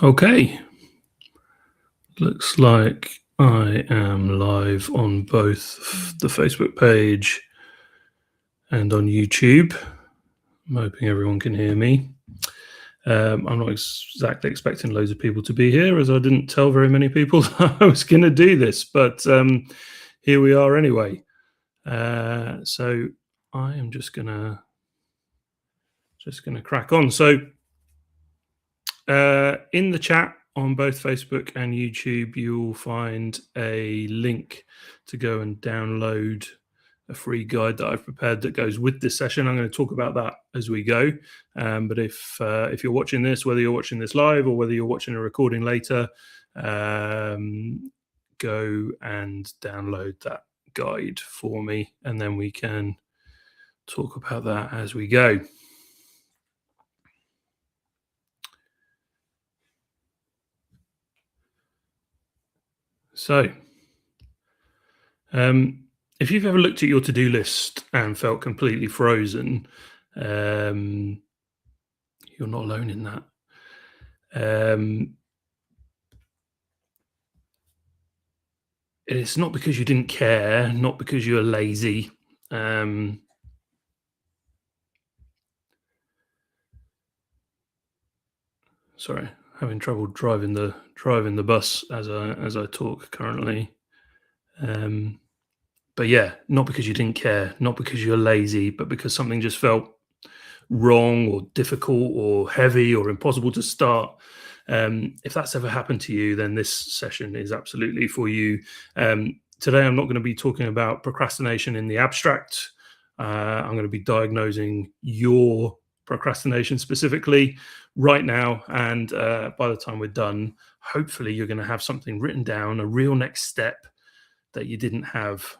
Okay, looks like I am live on both the Facebook page and on YouTube. I'm hoping everyone can hear me. I'm not exactly expecting loads of people to be here, as I didn't tell very many people I was going to do this, but here we are anyway. So I am just gonna crack on. So in the chat on both Facebook and YouTube, you'll find a link to go and download a free guide that I've prepared that goes with this session. I'm going to talk about that as we go. But if you're watching this, whether you're watching this live or whether you're watching a recording later, go and download that guide for me, and then we can talk about that as we go. So, if you've ever looked at your to-do list and felt completely frozen, um, you're not alone in that. It's not because you didn't care, not because you were lazy. Um, Sorry, having trouble driving the bus as I talk currently. Um, but yeah, not because you didn't care, not because you're lazy, but because something just felt wrong or difficult or heavy or impossible to start. If that's ever happened to you, then this session is absolutely for you. Today, I'm not going to be talking about procrastination in the abstract. I'm going to be diagnosing your procrastination specifically right now. And by the time we're done, hopefully, you're going to have something written down, a real next step that you didn't have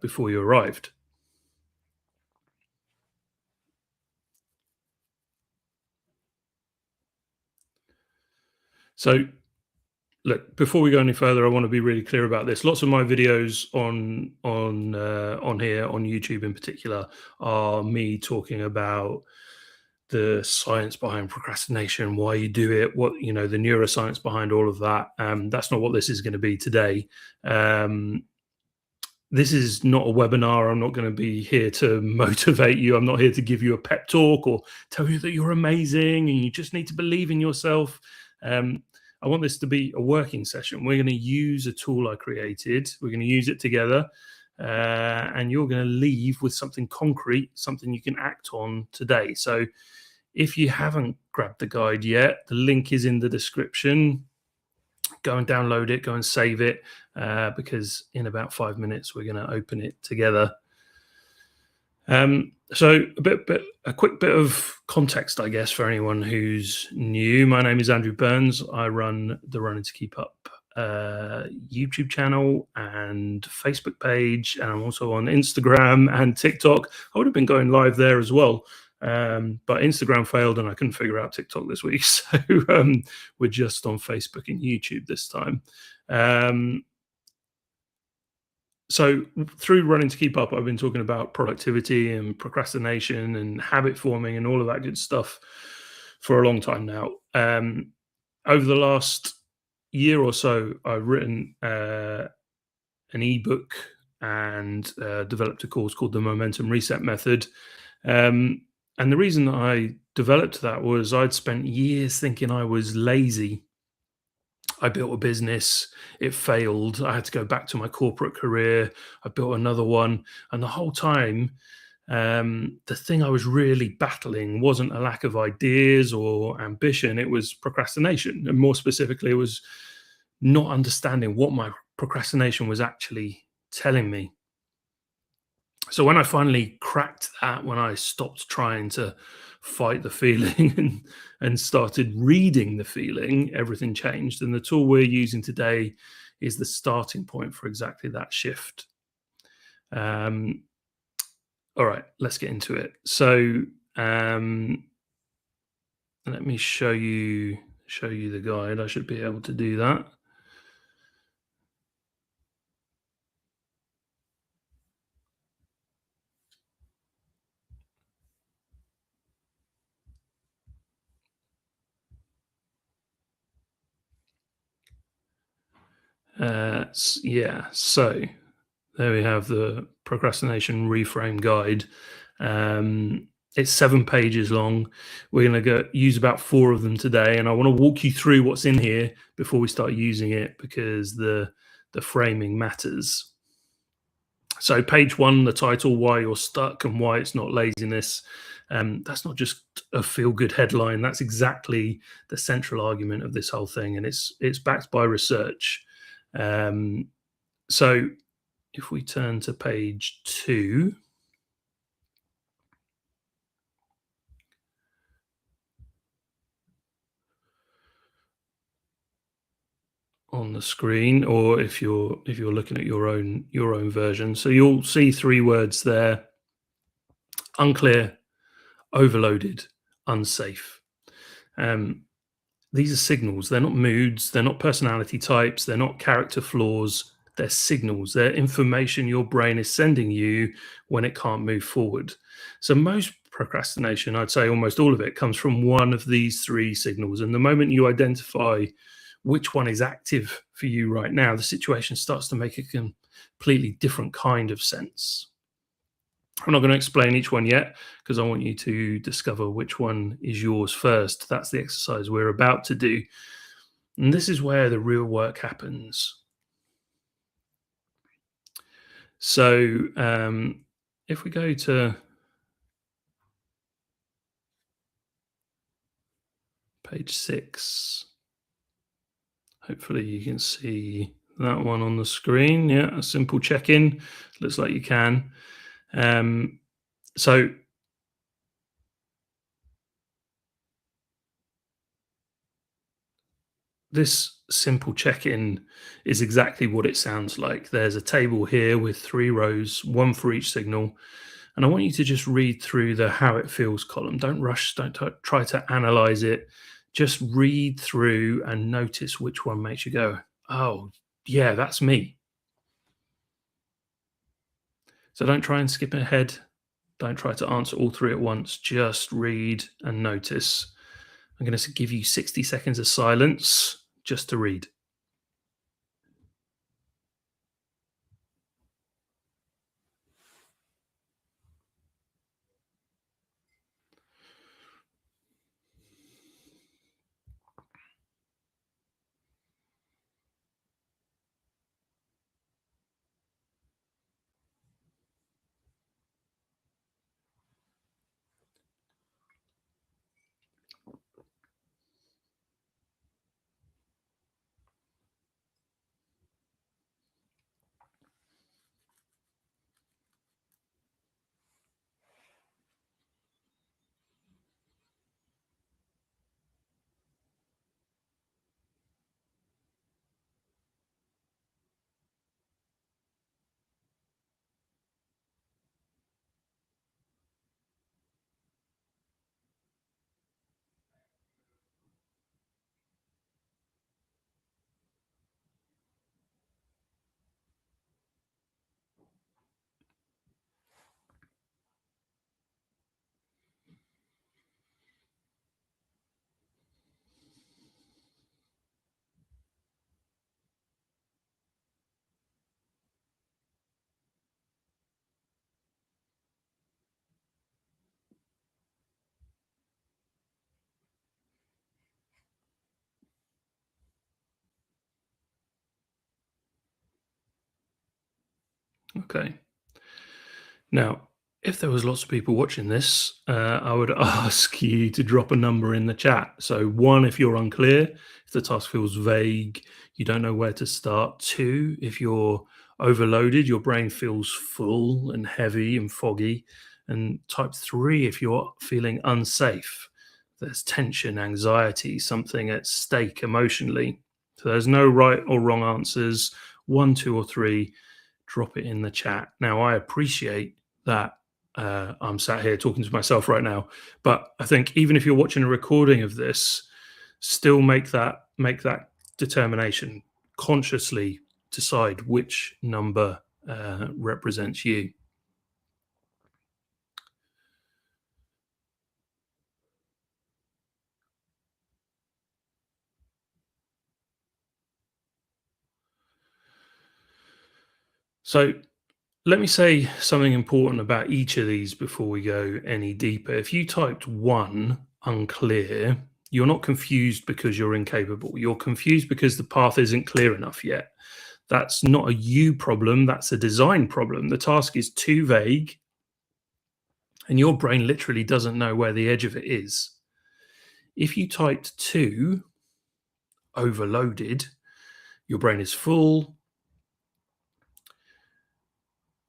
before you arrived. So, look, before we go any further, I want to be really clear about this. Lots of my videos on here on YouTube in particular are me talking about the science behind procrastination, why you do it, what the neuroscience behind all of that. That's not what this is going to be today. Um, this is not a webinar. I'm not going to be here to motivate you. I'm not here to give you a pep talk or tell you that you're amazing and you just need to believe in yourself. I want this to be a working session. We're going to use a tool I created. We're going to use it together. And you're going to leave with something concrete, something you can act on today. So if you haven't grabbed the guide yet, the link is in the description. Go and download it, go and save it, because in about 5 minutes we're going to open it together. So a quick bit of context, I guess, for anyone who's new. My name is Andrew Burns. I run the Running to Keep Up YouTube channel and Facebook page, and I'm also on Instagram and TikTok. I would have been going live there as well, but Instagram failed and I couldn't figure out TikTok this week, so we're just on Facebook and YouTube this time. So through Running to Keep Up, I've been talking about productivity and procrastination and habit forming and all of that good stuff for a long time now. Over the last year or so, I've written an ebook and developed a course called the Momentum Reset Method. And the reason that I developed that was I'd spent years thinking I was lazy. I built a business, it failed. I had to go back to my corporate career. I built another one. And the whole time, the thing I was really battling wasn't a lack of ideas or ambition, it was procrastination. And more specifically, it was not understanding what my procrastination was actually telling me. So when I finally cracked that, when I stopped trying to fight the feeling and started reading the feeling, everything changed. And the tool we're using today is the starting point for exactly that shift. Um, all right, let's get into it. So let me show you the guide. I should be able to do that. Yeah, so there we have the procrastination reframe guide. It's 7 pages long. We're going to go use about four of them today, and I want to walk you through what's in here before we start using it because the framing matters. So, page one, the title, why you're stuck and why it's not laziness. That's not just a feel good headline. That's exactly the central argument of this whole thing. And it's backed by research. Um, so, if we turn to page two on the screen, or if you're looking at your own version, so you'll see three words there: unclear, overloaded, unsafe. Um, These are signals. They're not moods. They're not personality types. They're not character flaws. They're signals. They're information your brain is sending you when it can't move forward. So, most procrastination, I'd say almost all of it, comes from one of these three signals. And the moment you identify which one is active for you right now, the situation starts to make a completely different kind of sense. I'm not going to explain each one yet because I want you to discover which one is yours first. That's the exercise we're about to do. And this is where the real work happens. So, if we go to page 6, hopefully you can see that one on the screen. Yeah, a simple check in. Looks like you can. Um, so, this simple check in is exactly what it sounds like. There's a table here with 3 rows, one for each signal. And I want you to just read through the how it feels column. Don't rush, don't try to analyze it. Just read through and notice which one makes you go, oh, yeah, that's me. So don't try and skip ahead. Don't try to answer all three at once. Just read and notice. I'm going to give you 60 seconds of silence just to read. Okay. Now, if there was lots of people watching this, I would ask you to drop a number in the chat. So, one, if you're unclear, if the task feels vague, you don't know where to start. Two, if you're overloaded, your brain feels full and heavy and foggy. And type three, if you're feeling unsafe, there's tension, anxiety, something at stake emotionally. So, there's no right or wrong answers. One, two, or three, drop it in the chat. Now, I appreciate that I'm sat here talking to myself right now, but I think even if you're watching a recording of this, still make that determination. Consciously decide which number represents you. So let me say something important about each of these before we go any deeper. If you typed one unclear, you're not confused because you're incapable. You're confused because the path isn't clear enough yet. That's not a you problem, that's a design problem. The task is too vague, and your brain literally doesn't know where the edge of it is. If you typed two, overloaded, your brain is full,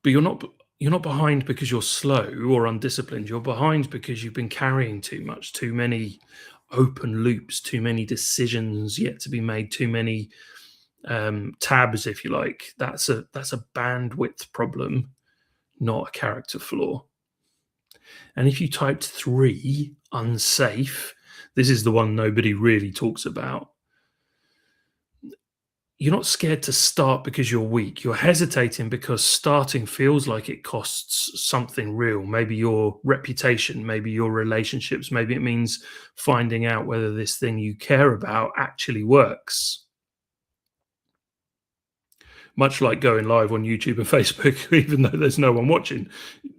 but you're not behind because you're slow or undisciplined. You're behind because you've been carrying too much, too many open loops, too many decisions yet to be made, too many tabs, if you like. That's a bandwidth problem, not a character flaw. And if you typed three, unsafe, this is the one nobody really talks about. You're not scared to start because you're weak. You're hesitating because starting feels like it costs something real. Maybe your reputation, maybe your relationships, maybe it means finding out whether this thing you care about actually works. Much like going live on YouTube and Facebook, even though there's no one watching,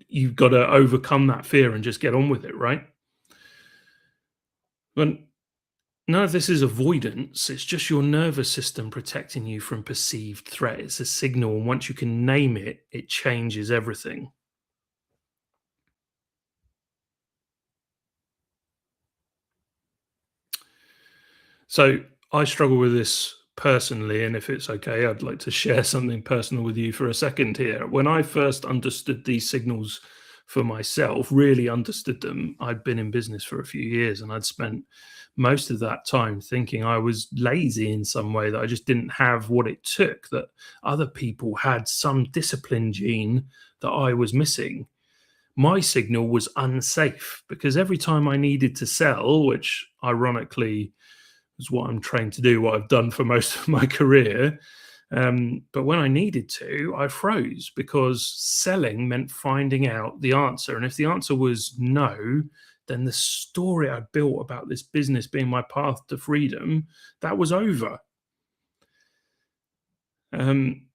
you've got to overcome that fear and just get on with it, right? When none of this is avoidance. It's just your nervous system protecting you from perceived threat. It's a signal, and once you can name it, it changes everything. So I struggle with this personally, and if it's okay, I'd like to share something personal with you for a second here. When I first understood these signals for myself, really understood them, I'd been in business for a few years and I'd spent most of that time thinking I was lazy in some way, that I just didn't have what it took, that other people had some discipline gene that I was missing. My signal was unsafe because every time I needed to sell, which ironically is what I'm trained to do, what I've done for most of my career. But when I needed to, I froze because selling meant finding out the answer. And if the answer was no, then the story I built about this business being my path to freedom, that was over. Um,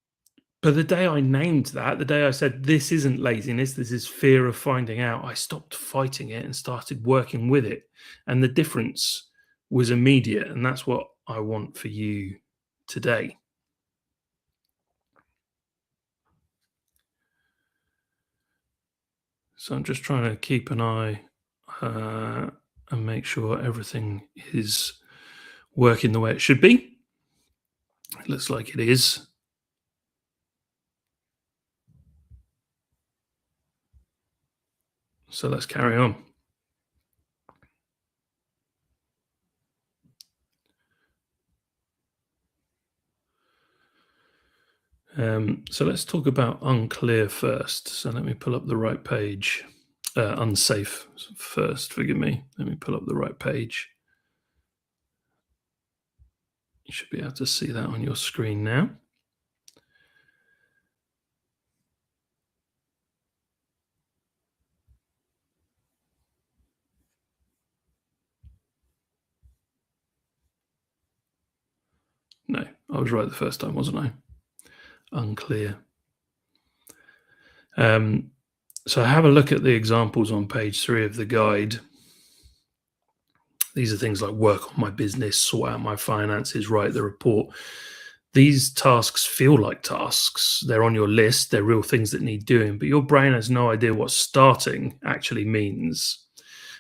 but the day I named that, the day I said, this isn't laziness, this is fear of finding out, I stopped fighting it and started working with it. And the difference was immediate. And that's what I want for you today. So I'm just trying to keep an eye uh, and make sure everything is working the way it should be. It looks like it is. So let's carry on. So let's talk about unclear first. So let me pull up the right page. Unsafe first, forgive me. Let me pull up the right page. You should be able to see that on your screen now. No, I was right the first time, wasn't I? Unclear. Um, so have a look at the examples on page 3 of the guide. These are things like work on my business, sort out my finances, write the report. These tasks feel like tasks. They're on your list. They're real things that need doing, but your brain has no idea what starting actually means.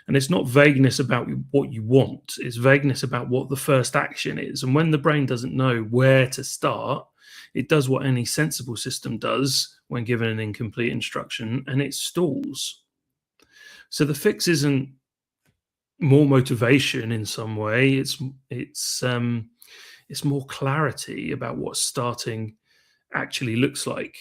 And it's not vagueness about what you want, it's vagueness about what the first action is. And when the brain doesn't know where to start, it does what any sensible system does when given an incomplete instruction, and it stalls. So the fix isn't more motivation in some way. It's more clarity about what starting actually looks like.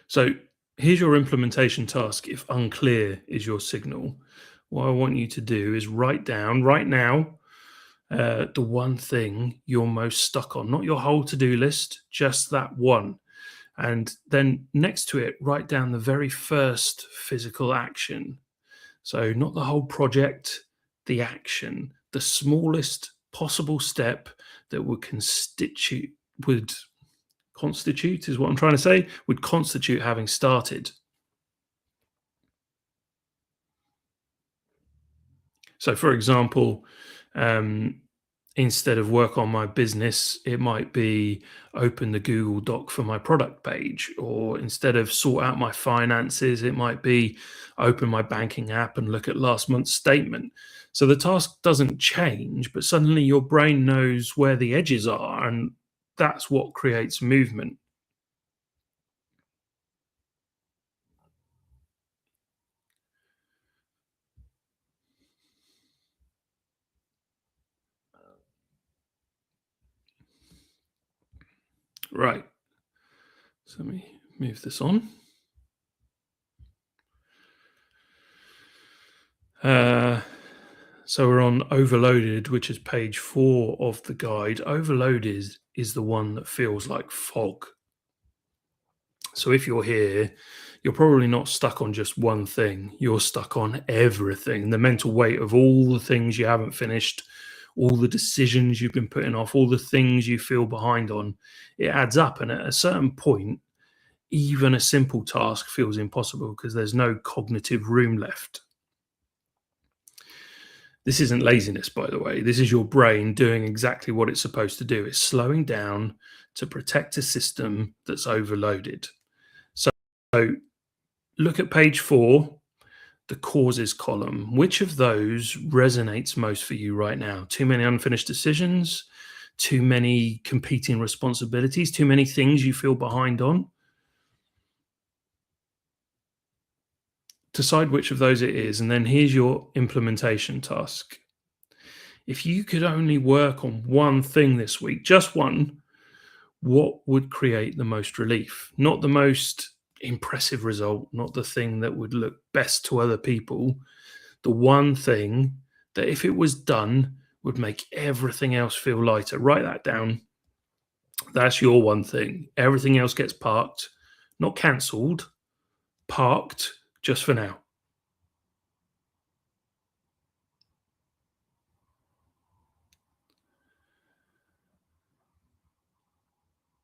So here's your implementation task. If unclear is your signal, what I want you to do is write down right now the one thing you're most stuck on, not your whole to-do list, just that one. And then next to it, write down the very first physical action. So, not the whole project, the action, the smallest possible step that would constitute would constitute, is what I'm trying to say, would constitute having started. So, for example, um, instead of work on my business, it might be open the Google Doc for my product page, or instead of sort out my finances, it might be open my banking app and look at last month's statement. So the task doesn't change, but suddenly your brain knows where the edges are, and that's what creates movement. Right. So let me move this on. Uh, so we're on overloaded, which is page 4 of the guide. Overloaded is the one that feels like fog. So if you're here, you're probably not stuck on just one thing. You're stuck on everything. The mental weight of all the things you haven't finished, all the decisions you've been putting off, all the things you feel behind on, it adds up. And at a certain point, even a simple task feels impossible because there's no cognitive room left. This isn't laziness, by the way. This is your brain doing exactly what it's supposed to do. It's slowing down to protect a system that's overloaded. So look at page 4, the causes column. Which of those resonates most for you right now? Too many unfinished decisions, too many competing responsibilities, too many things you feel behind on? Decide which of those it is, and then here's your implementation task. If you could only work on one thing this week, just one, what would create the most relief? Not the most impressive result, not the thing that would look best to other people, the one thing that, if it was done, would make everything else feel lighter. Write that down. That's your one thing. Everything else gets parked, not cancelled, parked just for now.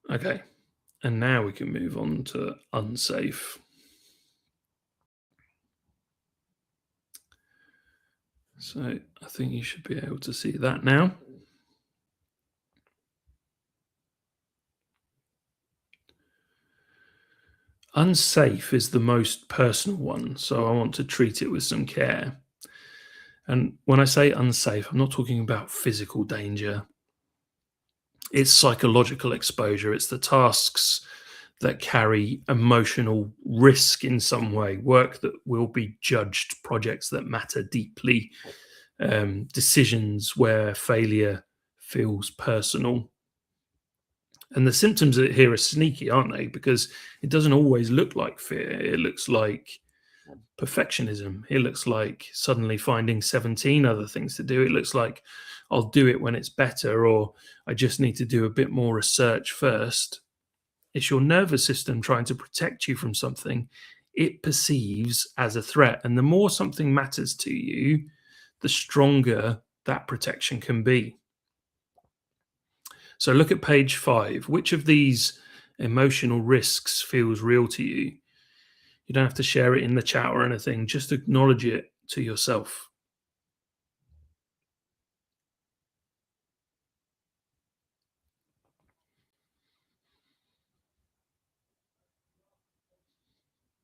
Okay. And now we can move on to unsafe. So I think you should be able to see that now. Unsafe is the most personal one, so I want to treat it with some care. And when I say unsafe, I'm not talking about physical danger. It's psychological exposure. It's the tasks that carry emotional risk in some way, work that will be judged, projects that matter deeply, decisions where failure feels personal. And the symptoms here are sneaky, aren't they? Because it doesn't always look like fear. It looks like perfectionism. It looks like suddenly finding 17 other things to do. It looks like I'll do it when it's better, or I just need to do a bit more research first. It's your nervous system trying to protect you from something it perceives as a threat. And the more something matters to you, the stronger that protection can be. So look at page 5. Which of these emotional risks feels real to you? You don't have to share it in the chat or anything, just acknowledge it to yourself.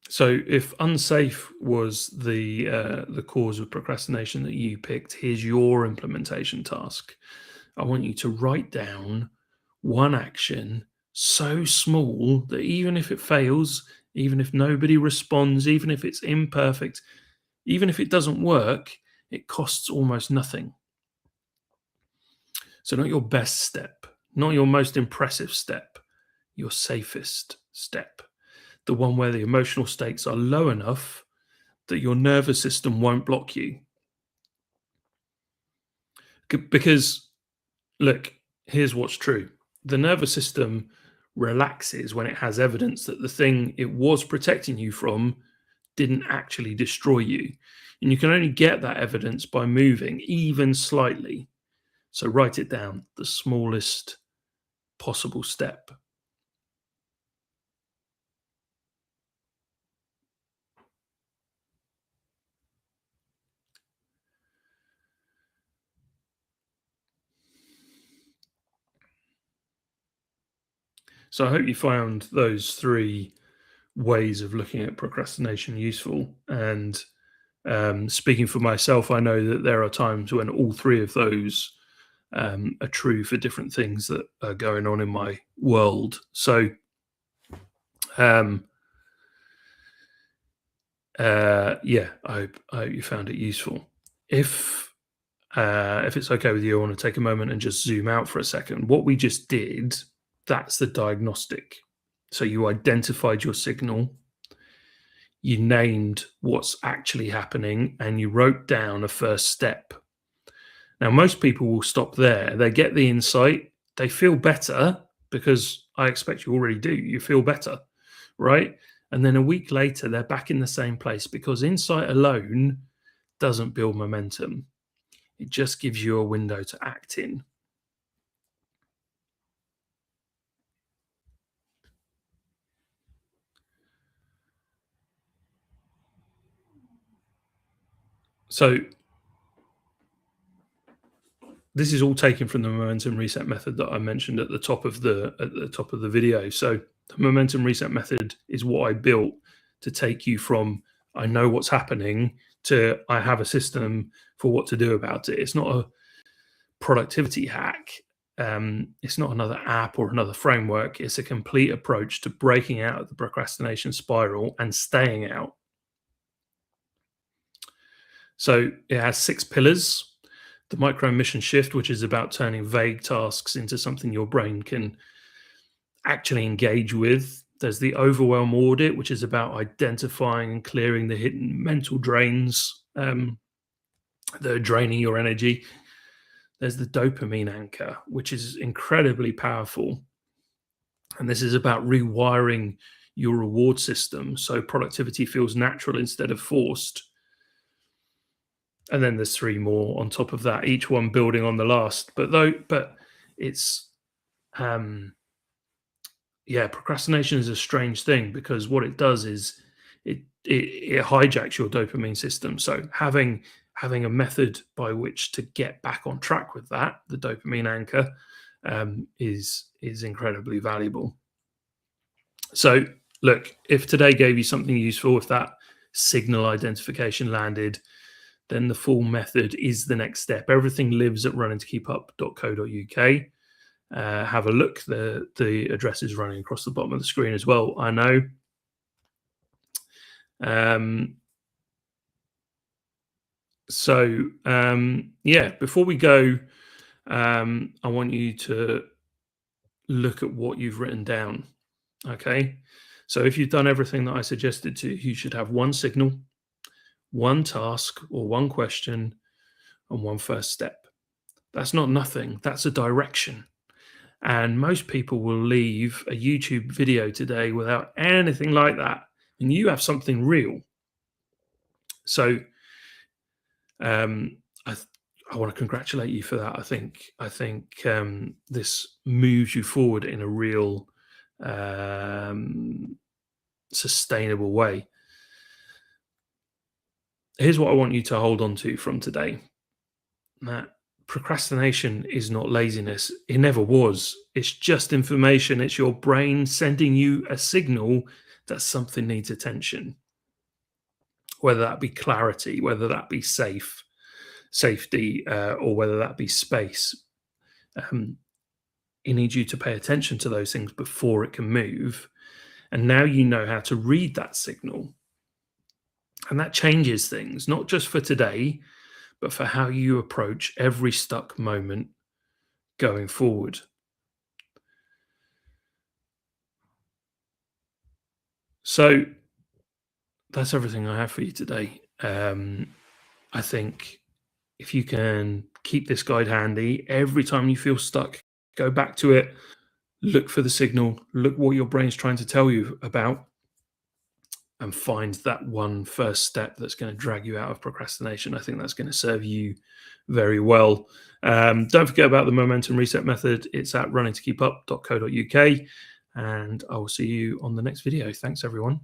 So if unsafe was the cause of procrastination that you picked, here's your implementation task. I want you to write down one action so small that even if it fails, even if nobody responds, even if it's imperfect, even if it doesn't work, it costs almost nothing. So, not your best step, not your most impressive step, your safest step, the one where the emotional stakes are low enough that your nervous system won't block you. Because, look, here's what's true: the nervous system relaxes when it has evidence that the thing it was protecting you from didn't actually destroy you. And you can only get that evidence by moving, even slightly. So write it down, the smallest possible step. So I hope you found those three ways of looking at procrastination useful. And speaking for myself, I know that there are times when all three of those are true for different things that are going on in my world. So, um, yeah, I hope you found it useful. If if it's okay with you, I want to take a moment and just zoom out for a second. What we just did, that's the diagnostic. So you identified your signal, you named what's actually happening, and you wrote down a first step. Now, most people will stop there. They get the insight, they feel better because I expect you already do. You feel better, right? And then a week later, they're back in the same place because insight alone doesn't build momentum. It just gives you a window to act in. So, this is all taken from the momentum reset method that I mentioned at the top of the video. So the momentum reset method is what I built to take you from I know what's happening to I have a system for what to do about it. It's not a productivity hack. It's not another app or another framework. It's a complete approach to breaking out of the procrastination spiral and staying out. So it has six pillars: the micro mission shift, which is about turning vague tasks into something your brain can actually engage with. There's the overwhelm audit, which is about identifying and clearing the hidden mental drains that are draining your energy. There's the dopamine anchor, which is incredibly powerful. And this is about rewiring your reward system so productivity feels natural instead of forced. And then there's three more on top of that, each one building on the last. But it's yeah, procrastination is a strange thing because what it does is it hijacks your dopamine system. So having a method by which to get back on track with that, the dopamine anchor, is incredibly valuable. So look, if today gave you something useful, if that signal identification landed, then the full method is the next step. Everything lives at runningtokeepup.co.uk. Have a look. The address is running across the bottom of the screen as well. I know. Um, yeah, before we go, I want you to look at what you've written down. Okay. So if you've done everything that I suggested to you, you should have one signal, one task or one question, and one first step. That's not nothing. That's a direction. And most people will leave a YouTube video today without anything like that. And you have something real. So um, I, I want to congratulate you for that. I think this moves you forward in a real um, sustainable way. Here's what I want you to hold on to from today. That procrastination is not laziness. It never was. It's just information. It's your brain sending you a signal that something needs attention, whether that be clarity, whether that be safety, or whether that be space. Um, it needs you to pay attention to those things before it can move. And now you know how to read that signal. And that changes things, not just for today, but for how you approach every stuck moment going forward. So that's everything I have for you today. I think if you can keep this guide handy, every time you feel stuck, go back to it, look for the signal, look what your brain's trying to tell you about, and find that one first step that's going to drag you out of procrastination. I think that's going to serve you very well. Don't forget about the momentum reset method. It's at runningtokeepup.co.uk, and I will see you on the next video. Thanks, everyone.